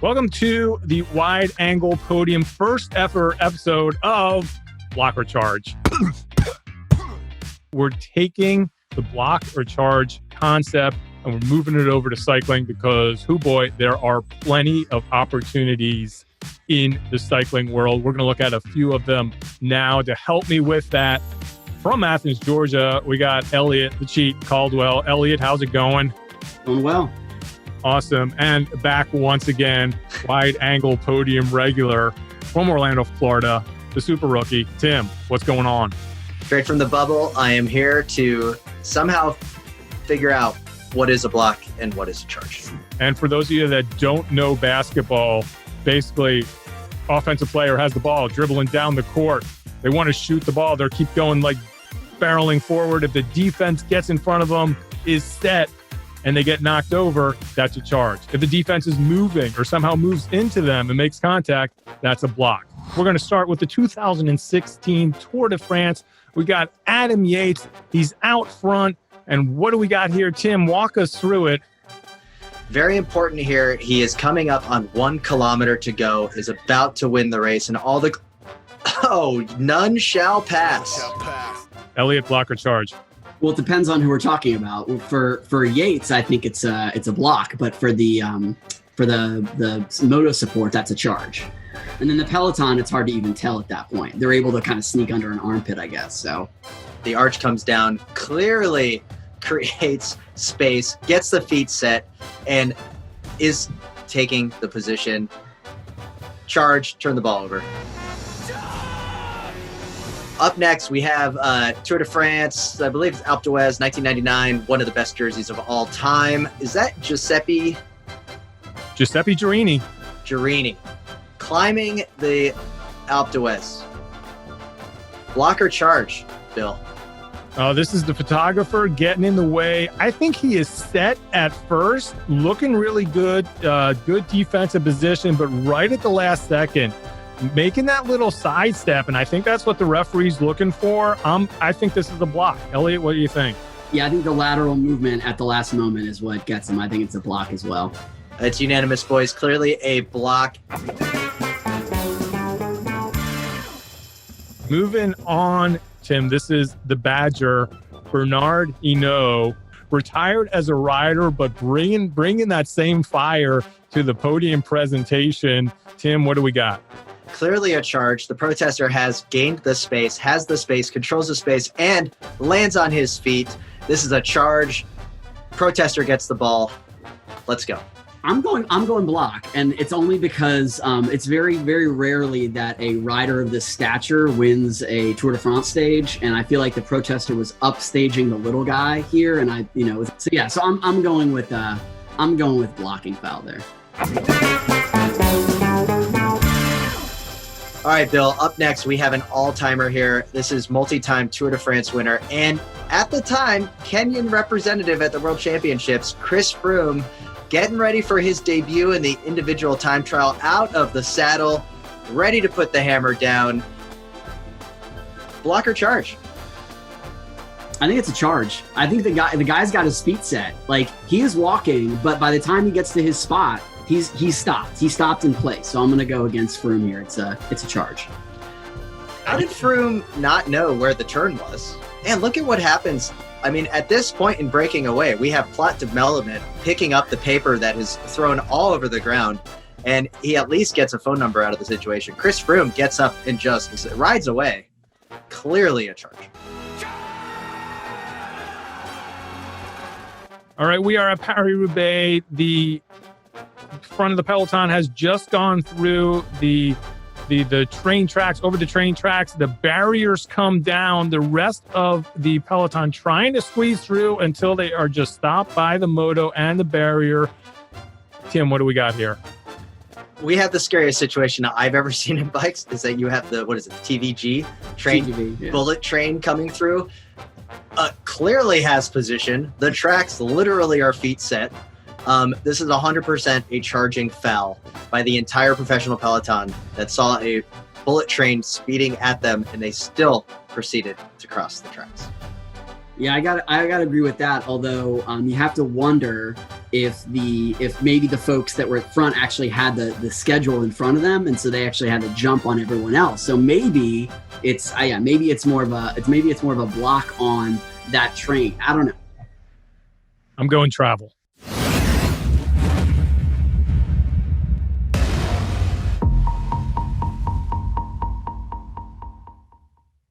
Welcome to the Wide Angle Podium, first ever episode of Block or Charge. We're taking the block or charge concept and we're moving it over to cycling because, there are plenty of opportunities in the cycling world. We're going to look at a few of them now. To help me with that, from Athens, Georgia, we got Elliott, the cheat, Caldwell. Elliott, how's it going? Doing well. Awesome. And back once again, Wide Angle Podium regular from Orlando, Florida, the super rookie, Tim. What's going on? Straight from the bubble, I am here to somehow figure out what is a block and what is a charge. And for those of you that don't know basketball, basically, offensive player has the ball dribbling down the court. They want to shoot the ball. They keep going like barreling forward. If the defense gets in front of them, is set, and they get knocked over, that's a charge. If the defense is moving or somehow moves into them and makes contact, that's a block. We're going to start with the 2016 Tour de France. We got Adam Yates. He's out front. And what do we got here? Tim, walk us through it. Very important here. He is coming up on 1 kilometer to go, is about to win the race, and none shall pass. Elliott, block or charge? Well, it depends on who we're talking about. For Yates, I think it's a block, but for the moto support, that's a charge. And then the Peloton, it's hard to even tell at that point. They're able to kind of sneak under an armpit, I guess. So the arch comes down, clearly creates space, gets the feet set, and is taking the position. Charge, turn the ball over. Up next, we have Tour de France, I believe it's Alpe d'Huez, 1999, one of the best jerseys of all time. Is that Giuseppe Giurini. Giurini, climbing the Alpe d'Huez. Block or charge, Bill? This is the photographer getting in the way. I think he is set at first, looking really good, good defensive position, but right at the last second, making that little sidestep, and I think that's what the referee's looking for. I think this is a block. Elliott, what do you think? Yeah, I think the lateral movement at the last moment is what gets him. I think it's a block as well. It's unanimous, boys. Clearly a block. Moving on, Tim, this is the Badger, Bernard Hinault, retired as a rider, but bringing that same fire to the podium presentation. Tim, what do we got? Clearly a charge. The protester has gained the space, has the space, controls the space, and lands on his feet. This is a charge. Protester gets the ball. Let's go. I'm going block, and it's only because it's very, very rarely that a rider of this stature wins a Tour de France stage, and I feel like the protester was upstaging the little guy here, and so I'm going with blocking foul there. All right, Bill, up next, we have an all-timer here. This is multi-time Tour de France winner, and at the time, Kenyan representative at the World Championships, Chris Froome, getting ready for his debut in the individual time trial, out of the saddle, ready to put the hammer down. Block or charge? I think it's a charge. I think the guy's got his feet set. Like, he is walking, but by the time he gets to his spot, he's stopped. He stopped in place. So I'm going to go against Froome here. It's a charge. How did Froome not know where the turn was? And look at what happens. I mean, at this point in breaking away, we have plot development picking up the paper that is thrown all over the ground, and he at least gets a phone number out of the situation. Chris Froome gets up and just rides away. Clearly a charge. All right, we are at Paris-Roubaix. The front of the Peloton has just gone through the train tracks, over the train tracks. The barriers come down. The rest of the Peloton trying to squeeze through until they are just stopped by the moto and the barrier. Tim, what do we got here? We have the scariest situation I've ever seen in bikes, is that you have the TVG train, TGV, bullet train coming through. Clearly has position. The tracks literally are feet set. This is 100% a charging foul by the entire professional Peloton that saw a bullet train speeding at them, and they still proceeded to cross the tracks. Yeah, I got to agree with that. Although you have to wonder if maybe the folks that were at front actually had the schedule in front of them, and so they actually had to jump on everyone else. So maybe it's more of a block on that train. I don't know. I'm going travel.